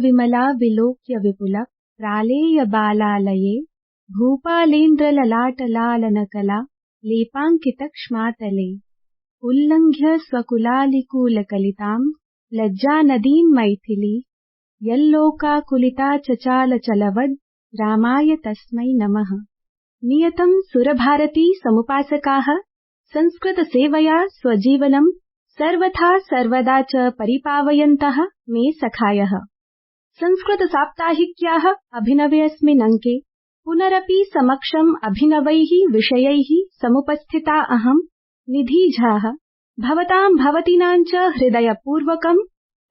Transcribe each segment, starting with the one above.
विमला विलोक्य विपुल प्रालेय बालालये भूपालेन्द्रललाटलालनकला लेपाङ्कितक्ष्मातले उल्लङ्घ्य स्वकुलालिकूलकलितां लज्जानदीं मैथिली यल्लोकाकुलिता चचालचलवद् रामाय तस्मै नमः। नियतं सुरभारती समुपासकाः संस्कृतसेवया स्वजीवनं सर्वथा सर्वदा च परिपावयन्तः मे सखायः। संस्कृतसाप्ताहिक्याः अभिनवेऽस्मिन् अङ्के पुनरपि समक्षम् अभिनवैः विषयैः समुपस्थिता अहं निधि झाः भवतां भवतीनां च हृदयपूर्वकं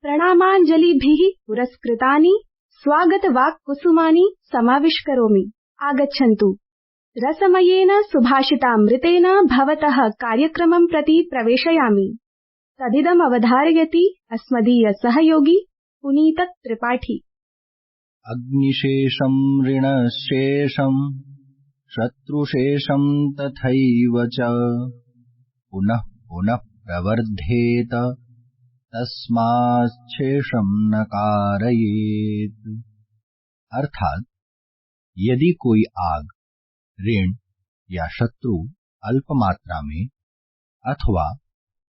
प्रणामाञ्जलिभिः पुरस्कृतानि स्वागतवाक्कुसुमानि समाविष्करोमि। आगच्छन्तु रसमयेन सुभाषितामृतेन भवतः कार्यक्रमं प्रति प्रवेशयामि। तदिदम् अवधारयति अस्मदीय सहयोगी पुनीत त्रिपाठी। अग्निशेषं ऋणशेषं शत्रुशेषं तथैव च पुनः पुनः प्रवर्धेत तस्माच्छेषं न कारयेत्। अर्थात यदि कोई आग, ऋण या शत्रु अल्प मात्रा में अथवा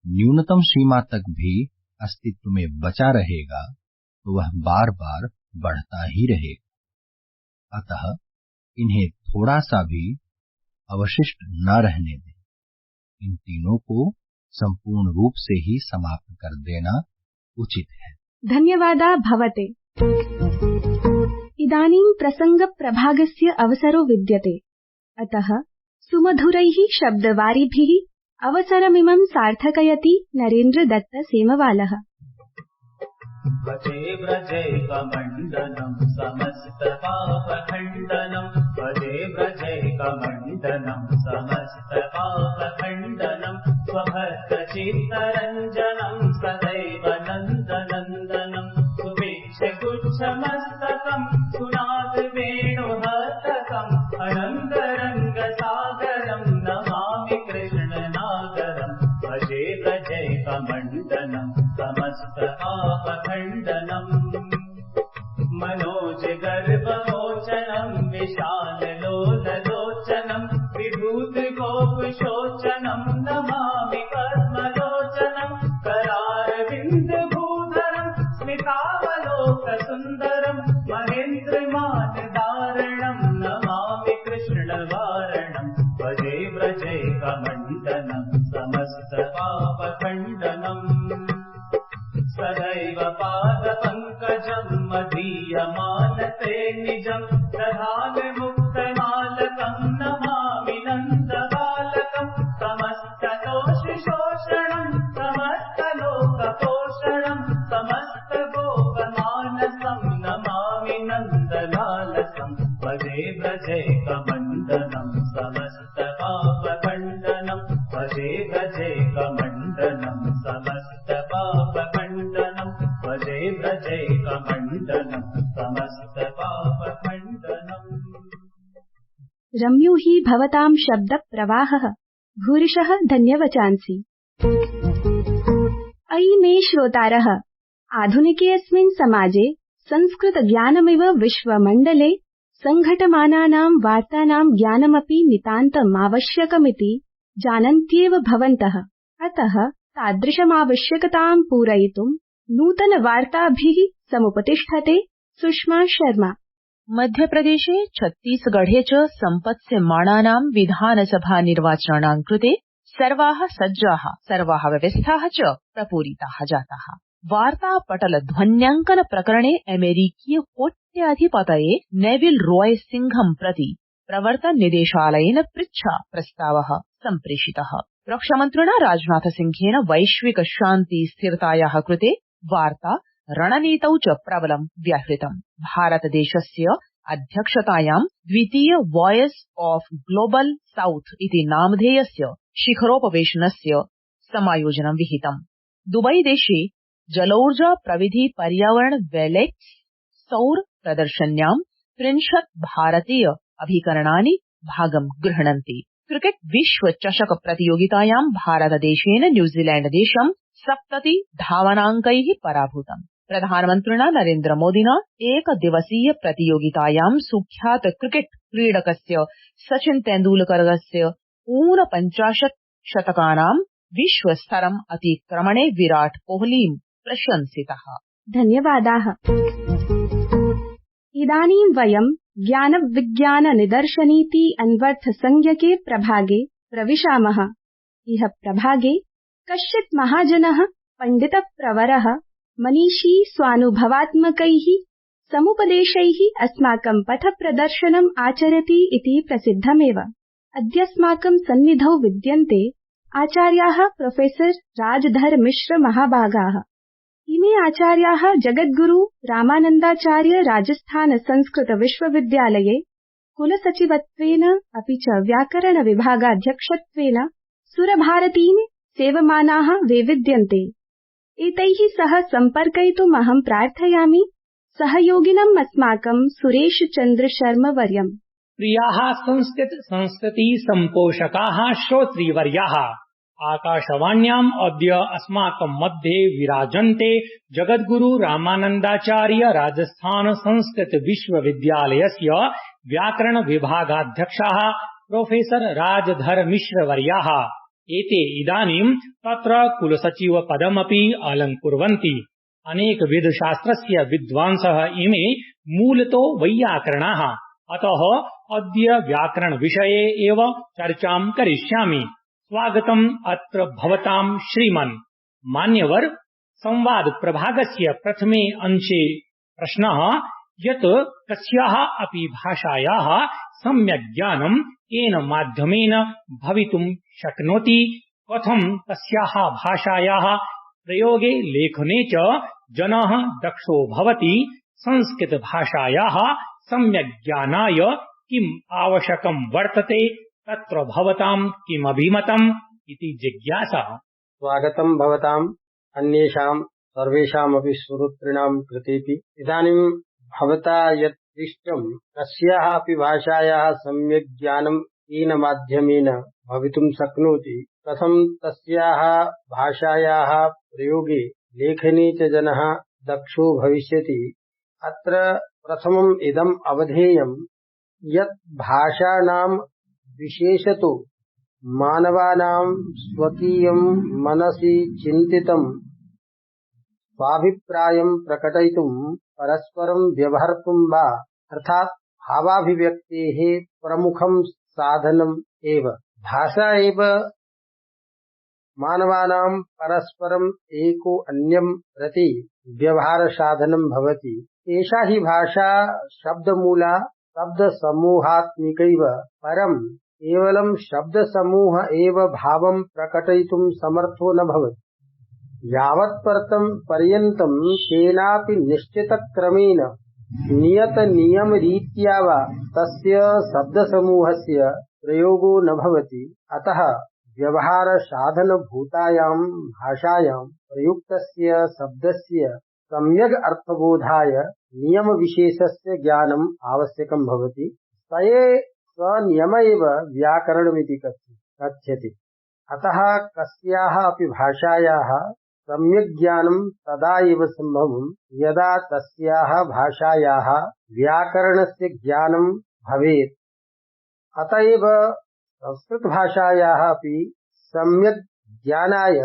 न्यूनतम सीमा तक भी अस्तित्व में बचा रहेगा तो वह बार बार बढ़ता ही रहेगा। अतः इन्हें थोड़ा सा भी अवशिष्ट न रहने दें। इन तीनों को संपूर्ण रूप से ही समाप्त कर देना उचित है। धन्यवादा भवते। इदानीं प्रसंगप्रभागस्य अवसरो विद्यते, अतः सुमधुरैः शब्दवारिभिः अवसरमिमं सार्थकयति नरेन्द्र दत्त सेमवालः। भजे व्रजे कमण्डनं समस्तपापखण्डनं भजे व्रजे कमण्डनं समस्तपापखण्डनं स्वभक्तचित्तरञ्जनं सदैव नन्दनन्दनं सुभिक्षगुच्छमस्तकं सुनादवेणुहस्तकम् अनन्तरङ्गसागरं नमामि कृष्णनागरं भजे व्रजे कमण्डनं समस्तपापखण्डनं मनोजगर्वमोचनं विशाललोललोचनं विभूतिगोपशोचनं नमामि पद्मलोचनं करारविन्दभूधरं स्मितावलोकसुन्दरं महेन्द्रमानदारणं नमामि कृष्णवारणं भजे व्रजे कमण्डनं समस्तपापखण्डनम् सदैव पादपङ्कजं मदीयमानते निजं दधामिमुक्तमालकं नमामि नन्दबालकं समस्तदोषशोषणं समस्तलोकपोषणं समस्तगोपमानसं नमामि नन्दलालसं भजे व्रजे कमण्डनं समस्तपापखण्डनं भजे व्रजे कमण्डनं समस्तपापखण्डनं भजे व्रजे कमण्डनं समस्तपापखण्डनम्। रम्यो हि भवतां शब्दप्रवाहः भूरिशः धन्यवचांसि। अयि मे श्रोतारः, आधुनिकेऽस्मिन् समाजे संस्कृतज्ञानमिव विश्वमण्डले सङ्घटमानानां वार्तानां ज्ञानमपि नितान्तमावश्यकमिति जानन्त्येव भवन्तः। अतः तादृशमावश्यकतां पूरयितुं नूतनवार्ताभिः समुपतिष्ठते सुषमा शर्मा। मध्यप्रदेशे छत्तीसगढ़े च सम्पत्स्यमाणानां विधानसभा निर्वाचनानां कृते सर्वाः सज्जाः सर्वाः व्यवस्थाः च प्रपूरिताः जाताः। वार्तापटलध्वन्याङ्कन प्रकरणे अमेरिकीय कोट्याधिपतये नेविल रॉय सिंघं प्रति प्रवर्तन निदेशालयेन पृच्छा प्रस्तावः सम्प्रेषितः। रक्षामन्त्रिणा राजनाथ सिंहेन वैश्विक शान्ति स्थिरतायाः कृते वार्ता रणनीतौ च प्रबलं व्याहृतम्। भारतदेशस्य अध्यक्षतायां द्वितीय वॉयस ऑफ ग्लोबल साउथ इति नामधेयस्य शिखरोपवेशनस्य समायोजनं विहितम्। दुबई देशे जलौर्जा प्रविधि पर्यावरण वेलेक्स सौर प्रदर्शन्यां 30 भारतीय अभिकरणानि भागं गृह्णन्ति। क्रिकेट विश्व चषक प्रतियोगितायां भारतदेशेन न्यूजीलैंड देशं 70 धावनाङ्कैः पराभूतम्। प्रधानमन्त्रिणा नरेन्द्र मोदिना एकदिवसीय प्रतियोगितायां सुख्यात क्रिकेट क्रीडकस्य सचिन तेंदुलकरस्य 49 शतकानां विश्वस्तरम् अतिक्रमणे विराट कोहली प्रशंसितः। धन्यवादाः। इदानीं वयं ज्ञान विज्ञान निदर्शनीति अन्वर्थ संज्ञके प्रभागे प्रविशामः। इह प्रभागे कश्चित् महाजनः पण्डितप्रवरः मनीषी स्वानुभवात्मकैः समुपदेशैः अस्माकं पथप्रदर्शनम् आचरति इति प्रसिद्धमेव। अद्यस्माकं सन्निधौ विद्यन्ते आचार्याः प्रोफेसर राजधर मिश्र महाभागाः। इमे आचार्याः जगद्गुरु रामानन्दाचार्य राजस्थान संस्कृत विश्वविद्यालये कुलसचिवत्वेन अपि च व्याकरण विभागाध्यक्षत्वेन सुरभारतीं सेवमानाः विद्यन्ते। एतैः सह सम्पर्कयितुम् अहं प्रार्थयामि सहयोगिनम् अस्माकं सुरेश चन्द्र शर्मा वर्यम्। प्रियाः संस्कृति सम्पोषकाः श्रोतृवर्याः, आकाशवाण्याम् अद्य अस्माकं मध्ये विराजन्ते जगद्गुरु रामानन्दाचार्य राजस्थान संस्कृत विश्वविद्यालयस्य व्याकरण विभागाध्यक्षाः प्रोफेसर राजधर मिश्र वर्याः। एते इदानीं तत्र कुलसचिव पदमपि अलङ्कुर्वन्ति। अनेकविध शास्त्रस्य विद्वांसः इमे मूलतो वैयाकरणाः। अतः अद्य व्याकरण विषये एव चर्चां करिष्यामि। स्वागतम् अत्र भवतां श्रीमन्। मान्यवर, संवाद प्रभागस्य प्रथमे अंशे प्रश्नः यत् कस्याः अपि भाषायाः सम्यक् ज्ञानं केन माध्यमेन भवितुं शक्नोति, कथं तस्याः भाषायाः प्रयोगे लेखने च जनः दक्षो भवति, संस्कृत भाषायाः सम्यक् ज्ञानाय किम् आवश्यकं वर्तते, तत्र भवतां किम् अभिमतम् इति जिज्ञासा। स्वागतं भवताम् अन्येषां सर्वेषामपि श्रोतॄणां कृतेपि। इदानीं भवता यत् पृष्टं कस्याः अपि भाषायाः सम्यक् ज्ञानं केन माध्यमेन भवितुं शक्नोति, कथं तस्याः भाषायाः प्रयोगे लेखने च जनः दक्षो भविष्यति। अत्र प्रथमम् इदम् अवधेयम् यत् भाषाणां विशेषतो मानवानां स्वकीयं मनसि चिन्तितं स्वाभिप्रायं प्रकटयितुं परस्परं व्यवहर्तुं वा अर्थात् भावाभिव्यक्तेः प्रमुखं साधनम् एव। भाषा एव मानवानां परस्परम् एको अन्यं प्रति व्यवहारसाधनं भवति। एषा हि भाषा शब्दमूला शब्दसमूहात्मिकैव, परं केवलं शब्दसमूह एव भावं प्रकटयितुं समर्थो न भवति। यावत्पर्यन्तं केनापि निश्चितक्रमेण नियतनियमरीत्या वा तस्य शब्दसमूहस्य प्रयोगो न भवति। अतः व्यवहारसाधनभूतायां भाषायां प्रयुक्तस्य शब्दस्य सम्यग् अर्थबोधाय नियमविशेषस्य ज्ञानम् आवश्यकं भवति। स नियम एव व्याकरणमिति कथ्यते। अतः कस्याः अपि भाषायाः सम्यक् ज्ञानं तदा एव सम्भवं यदा तस्याः भाषायाः व्याकरणस्य ज्ञानं भवेत्। अतएव संस्कृतभाषायाः अपि सम्यक् ज्ञानाय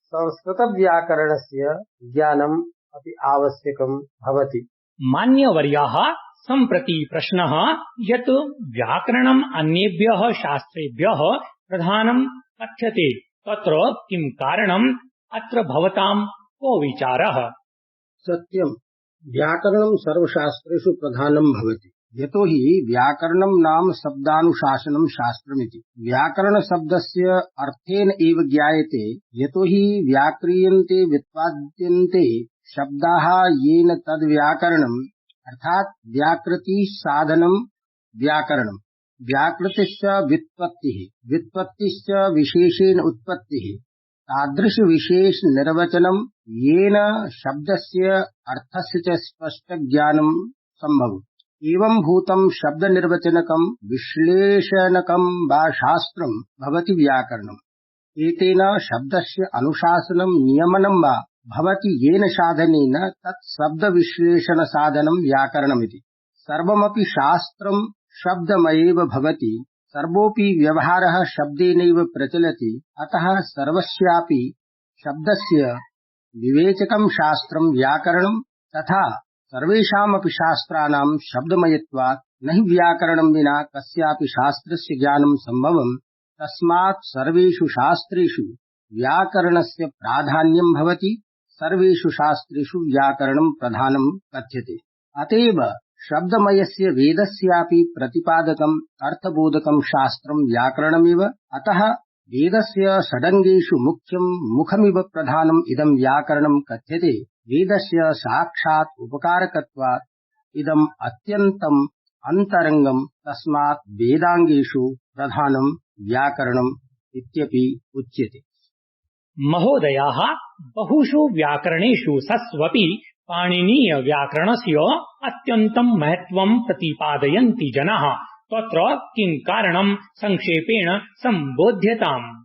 संस्कृतव्याकरणस्य ज्ञानम् अपि आवश्यकं भवति। मान्यवर्याः, सम्प्रति प्रश्नः यत् व्याकरणम् अन्येभ्यः शास्त्रेभ्यः प्रधानं कथ्यते, तत्र किं कारणम्, अत्र भवतां को विचारः? सत्यं, व्याकरणं सर्वशास्त्रेषु प्रधानं भवति। यतोहि व्याकरणं नाम शब्दानुशासनं शास्त्रमिति। व्याकरणशब्दस्य अर्थेन एव ज्ञायते, यतोहि व्याक्रियन्ते व्युत्पाद्यन्ते शब्दाः येन तद् व्याकरणम् अर्थात् व्याकृति साधनं व्याकरणम्। व्याकृतिश्च व्युत्पत्तिः, व्युत्पत्तिश्च विशेषेण उत्पत्तिः। तादृश विशेष निर्वचनं येन शब्दस्य अर्थस्य च स्पष्ट ज्ञानं संभवति। एवं भूतं शब्द निर्वचनकं विश्लेषणकं वा शास्त्रं भवति व्याकरणम्। एतेन शब्दस्य अनुशासनं नियमनं वा भवति येन साधनेन तत् शब्दविश्लेषणसाधनं व्याकरणमिति। सर्वमपि शास्त्रं शब्दमयेव भवति, सर्वोऽपि व्यवहारः शब्देनैव प्रचलति। अतः सर्वस्यापि शब्दस्य विवेचकं शास्त्रं व्याकरणं, तथा सर्वेषामपि शास्त्राणां शब्दमयत्वात् न हि व्याकरणं विना कस्यापि शास्त्रस्य ज्ञानं सम्भवम्। तस्मात् सर्वेषु शास्त्रेषु व्याकरणस्य प्राधान्यं भवति, सर्वेषु शास्त्रेषु व्याकरणं प्रधानं कथ्यते। अतएव शब्दमयस्य वेदस्यापि प्रतिपादकम् अर्थबोधकं शास्त्रं व्याकरणमेव। अतः वेदस्य षडङ्गेषु मुख्यं मुखमिव प्रधानम् इदं व्याकरणं कथ्यते। वेदस्य साक्षात् उपकारकत्वात् इदम् अत्यन्तम् अन्तरङ्गम्, तस्मात् वेदाङ्गेषु प्रधानं व्याकरणम् इत्यपि उच्यते। महोदयाः, बहुषु व्याकरणेषु सस्वपि पाणिनीय व्याकरणस्य अत्यन्तं महत्त्वं प्रतिपादयन्ति जनाः। तत्र किं कारणं संक्षेपेण सम्बोध्यताम्।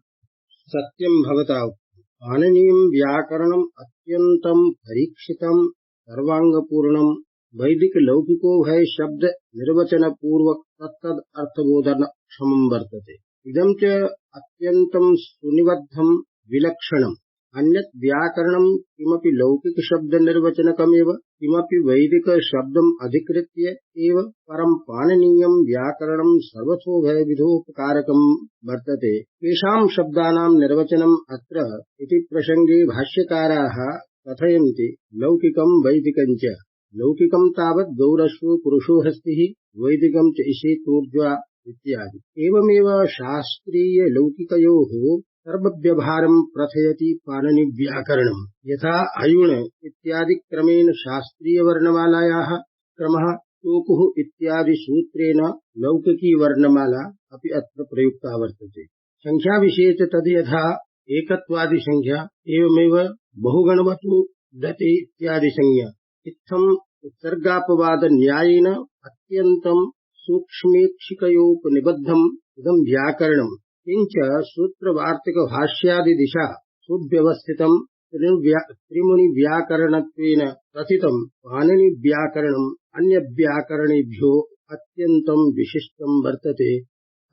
सत्यं भवता पाणिनीयं व्याकरणम् अत्यन्तं परीक्षितं, सर्वाङ्गपूर्णं, वैदिकलौकिकोभय शब्द निर्वचनपूर्वक तत्तद् अर्थबोधनक्षमं वर्तते। इदं च अत्यन्तं सुनिबद्धं विलक्षणम्। अन्यत् व्याकरणं किमपि लौकिकशब्दनिर्वचनकमेव, किमपि वैदिकशब्दम् अधिकृत्य एव, परं पाणिनीयं व्याकरणं सर्वतोभयविधोपकारकं वर्तते। केषां शब्दानां निर्वचनम् अत्र इति प्रसङ्गे भाष्यकाराः कथयन्ति लौकिकं वैदिकं च। लौकिकं तावत् गौरस्वो पुरुषो हस्तिः, वैदिकं च ईशेतूर्ध्वा इत्यादि। एवमेव शास्त्रीयलौकिकयोः सर्वव्यवहारं प्रथयति पाणिनिव्याकरणम्। यथा अयुण इत्यादि क्रमेण शास्त्रीयवर्णमालायाः क्रमः, टोकुः इत्यादि सूत्रेण लौकिकी वर्णमाला अपि अत्र प्रयुक्ता वर्तते। संख्याविषये च तद् यथा एकत्वादि संख्या, एवमेव बहुगणवतु दते इत्यादि संज्ञा। इत्थम् उत्सर्गापवाद न्यायेन अत्यन्तं सूक्ष्मेक्षिकयोपनिबद्धम् इदं व्याकरणम्। किञ्च सूत्रवार्तिकभाष्यादिदिशा सुव्यवस्थितं त्रिमुनिव्याकरणत्वेन कथितं पाणिनिव्याकरणम् अन्यव्याकरणेभ्यो अत्यन्तं विशिष्टं वर्तते।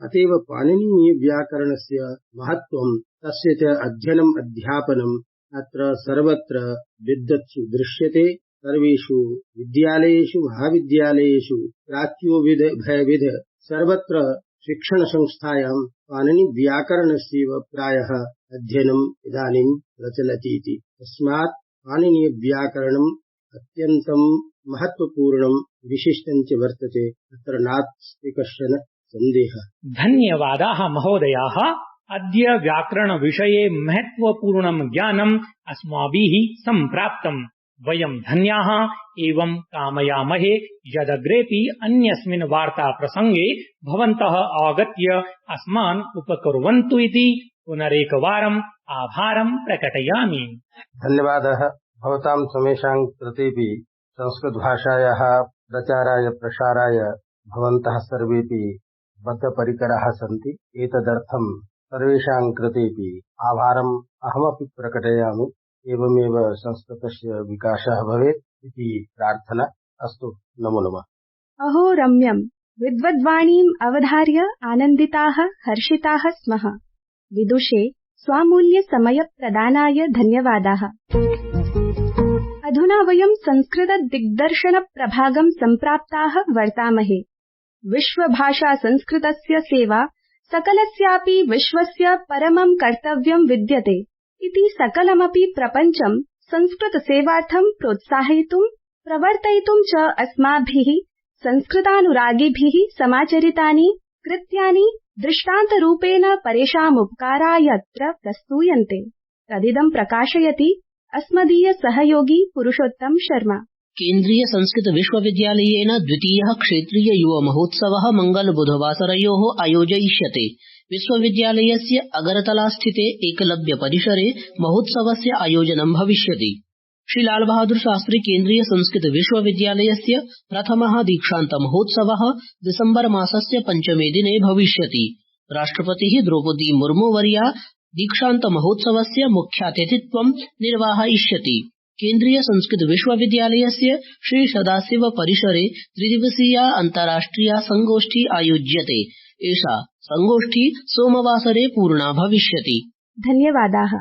अतएव पाणिनीयव्याकरणस्य महत्त्वं, तस्य च अध्ययनम् अध्यापनम् अत्र सर्वत्र विद्वत्सु दृश्यते। सर्वेषु विद्यालयेषु महाविद्यालयेषु प्राच्योभयविध सर्वत्र शिक्षणसंस्थायां पाणिनिव्याकरणस्यैव प्रायः अध्ययनम् इदानीं प्रचलतीति। तस्मात् पाणिनीयव्याकरणम् अत्यन्तं महत्त्वपूर्णं विशिष्टं च वर्तते, अत्र नास्ति कश्चन सन्देहः। धन्यवादाः महोदयाः। अद्य व्याकरणविषये महत्त्वपूर्णं ज्ञानम् अस्माभिः सम्प्राप्तम्। वयं धन्याः एवं कामयामहे यदग्रेपि अन्यस्मिन् वार्ताप्रसङ्गे भवन्तः आगत्य अस्मान् उपकुर्वन्तु इति पुनरेकवारम् आभारं प्रकटयामि। धन्यवादः। भवतां समेषां कृतेपि संस्कृतभाषायाः प्रचाराय प्रसाराय भवन्तः सर्वेपि बद्धपरिकराः सन्ति। एतदर्थं सर्वेषां कृतेपि आभारम् अहमपि प्रकटयामि। एवमेव संस्कृतस्य विकासः भवेत् इति प्रार्थना। अस्तु, नमो नमः। अहो रम्यम्, विद्वद्वाणीम् अवधार्य आनन्दिताः हर्षिताः स्मः। विदुषे स्वामूल्यसमयप्रदानाय धन्यवादाः। अधुना वयं संस्कृतदिग्दर्शनप्रभागं सम्प्राप्ताः वर्तामहे। विश्वभाषासंस्कृतस्य सेवा सकलस्यापि विश्वस्य परमं कर्तव्यं विद्यते इति सकलमपि प्रपञ्चं संस्कृतसेवार्थं प्रोत्साहयितुं प्रवर्तयितुं च अस्माभिः संस्कृतानुरागिभिः समाचरितानि कृत्यानि दृष्टान्तरूपेण परेषामुपकाराय अत्र प्रस्तूयन्ते। तदिदं प्रकाशयति अस्मदीय सहयोगी पुरुषोत्तम शर्मा। केन्द्रीय संस्कृत विश्वविद्यालयेन द्वितीयः क्षेत्रीय युव महोत्सवः मंगलबुधवासरयोः आयोजयिष्यते। विश्वविद्यालयस्य अगरतलास्थिते एकलव्य परिसरे महोत्सवस्य आयोजनं भविष्यति। श्री लाल बहादुर शास्त्री केन्द्रीय संस्कृत विश्वविद्यालयस्य प्रथमः दीक्षान्त महोत्सवः दिसम्बर मासस्य 5मे दिने भविष्यति। राष्ट्रपतिः द्रौपदी मुर्मू वर्या दीक्षान्तमहोत्सवस्य मुख्यातिथित्वं निर्वाहयिष्यति। केन्द्रीय संस्कृत विश्वविद्यालयस्य श्री सदाशिव परिसरे 3 दिवसीया अन्ताराष्ट्रिया संगोष्ठी आयोज्यते। एषा संगोष्ठी सोमवासरे पूर्णा भविष्यति। धन्यवादाः।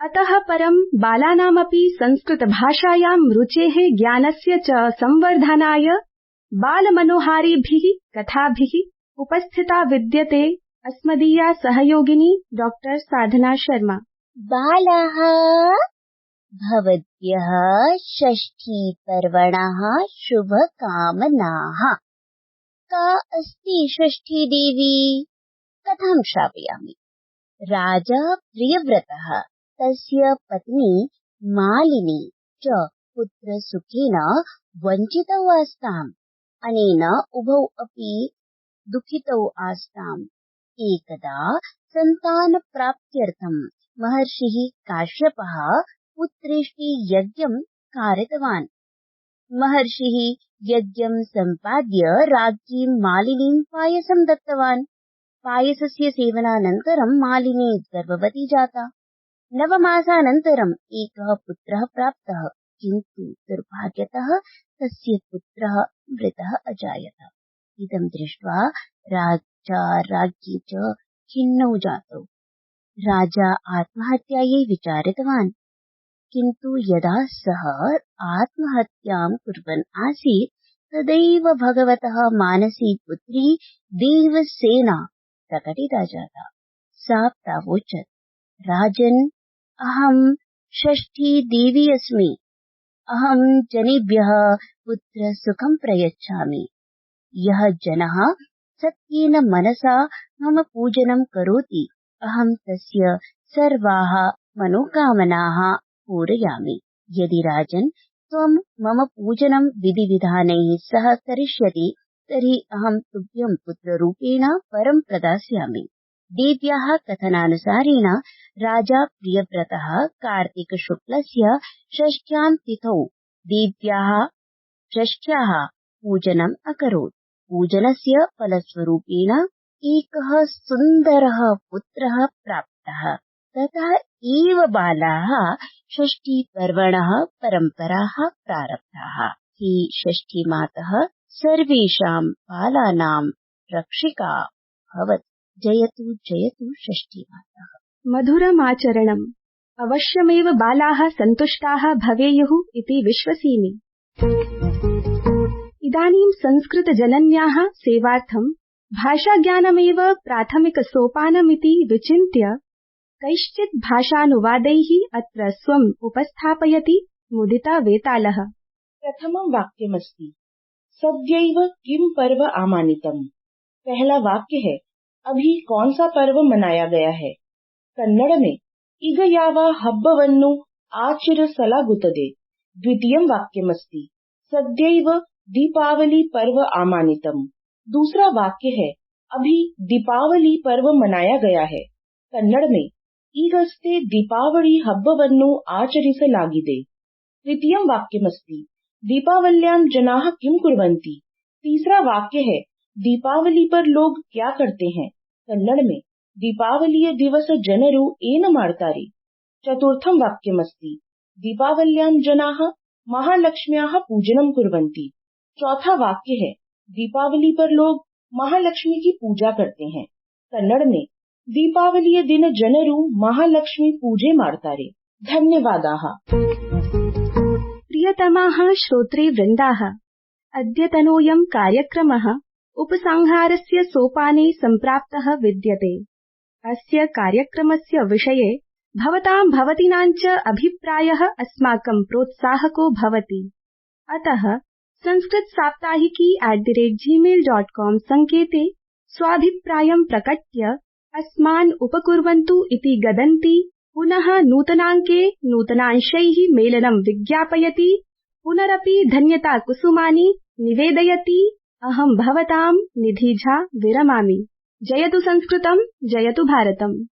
अतः परं बालानामपि संस्कृतभाषायां रुचेः ज्ञानस्य च संवर्धनाय बालमनोहारिभिः कथाभिः उपस्थिता विद्यते अस्मदीया सहयोगिनी डॉक्टर साधना शर्मा। बालाः, भवद्भ्यः षष्ठीपर्वणः शुभकामनाः। का अस्ति षष्ठी देवी? कथां श्रावयामि। राजा प्रियव्रतः तस्य पत्नी मालिनी च पुत्रसुखेन वञ्चितौ आस्ताम्। अनेन उभौ अपि दुःखितौ आस्ताम्। एकदा सन्तानप्राप्त्यर्थं महर्षिः काश्यपः पुत्रेष्टि यज्ञं कारितवान्। महर्षिः यज्ञं सम्पाद्य राज्ञीं मालिनीं पायसं दत्तवान्। पायसस्य सेवनानन्तरं मालिनी गर्भवती जाता। 9 मासानन्तरम् एकः पुत्रः प्राप्तः, किन्तु दुर्भाग्यतः तस्य पुत्रः मृतः अजायत। इदं दृष्ट्वा राजा राज्ञी च खिन्नौ जातौ। राजा आत्महत्यायै विचारितवान्, किन्तु यदा सः आत्महत्यां कुर्वन् आसीत् तदैव भगवतः मानसी पुत्री देवसेना प्रकटिता जाता। सा प्रावोचत्, राजन्, अहं षष्ठी देवी अस्मि। अहं जनेभ्यः पुत्रसुखं प्रयच्छामि। यः जनः सत्येन मनसा मम पूजनं करोति, अहं तस्य सर्वाः मनोकामनाः पूरयामि। यदि राजन् त्वं मम पूजनं विधिविधानैः सह करिष्यति तर्हि अहं तुभ्यं पुत्ररूपेण वरं प्रदास्यामि। देव्याः कथनानुसारेण राजा प्रियव्रतः कार्तिकशुक्लस्य षष्ठ्यां तिथौ देव्याः षष्ठ्याः पूजनम् अकरोत्। पूजनस्य फलस्वरूपेण एकः सुन्दरः पुत्रः प्राप्तः। ततः एव बालाः षष्ठीपर्वणः परम्पराः प्रारब्धाः। हे षष्ठीमातः सर्वेषां बालानां रक्षिका भवतु। जयतु जयतु षष्ठीमाता। मधुरमाचरणम्। अवश्यमेव बालाः सन्तुष्टाः भवेयुः इति विश्वसिमि। इदानीं संस्कृतजनन्याः सेवार्थं भाषाज्ञानमेव प्राथमिकसोपानमिति विचिन्त्य कैश्चित् भाषानुवादैः अत्र स्वम् उपस्थापयति मुदिता वेतालः। प्रथमं वाक्यमस्ति सद्यैव किम पर्व आमानितम्। पहला वाक्य है अभी कौन सा पर्व मनाया गया है। कन्नड़ में इग याव हब्बवन्नु आचरिಸಲಾಗುತ್ತದೆ। द्वितीयं वाक्यमस्ति सद्यैव दीपावली पर्व आमानितम्। दूसरा वाक्य है अभी दीपावली पर्व मनाया गया है। कन्नड़ में ಈಗಷ್ಟೇ दीपावली हब्बवन्नु आचरिಸಲಾಗಿದೆ। तृतीयं वाक्यमस्ति दीपावल्यां जनाः किं कुर्वन्ति। तीसरा वाक्य है दीपावली पर लोग क्या करते हैं। कन्नड़ में दीपावलिय दिवस जनरू ಏನ ಮಾಡ್ತಾರೆ। चतुर्थं वाक्यमस्ति दीपावल्यां जनाः महालक्ष्म्याः पूजनं कुर्वन्ति। चौथा वाक्य है दीपावली पर लोग महालक्ष्मी की पूजा करते हैं। कन्नड़ में दीपावलिय दिन जनरू महालक्ष्मी पूजे ಮಾಡ್ತಾರೆ। धन्यवादाः। प्रियतमाः श्रोतृवृन्दाः, अद्यतनोऽयं कार्यक्रमः उपसंहारस्य सोपाने सम्प्राप्तः विद्यते। अस्य कार्यक्रमस्य विषये भवतां भवतीनां च अभिप्रायः अस्माकं प्रोत्साहको भवति। अतः sanskritsaप्ताहिकी@gmail.com संकेते स्वाभिप्रायं प्रकट्य अस्मान् उपकुर्वन्तु इति गदन्ति। पुनः नूतनाङ्के नूतनांशैः मेलनं विज्ञापयति। पुनरपि धन्यता कुसुमानि निवेदयति। अहं भवतां निधि झा विरमामि। जयतु संस्कृतं, जयतु भारतम्।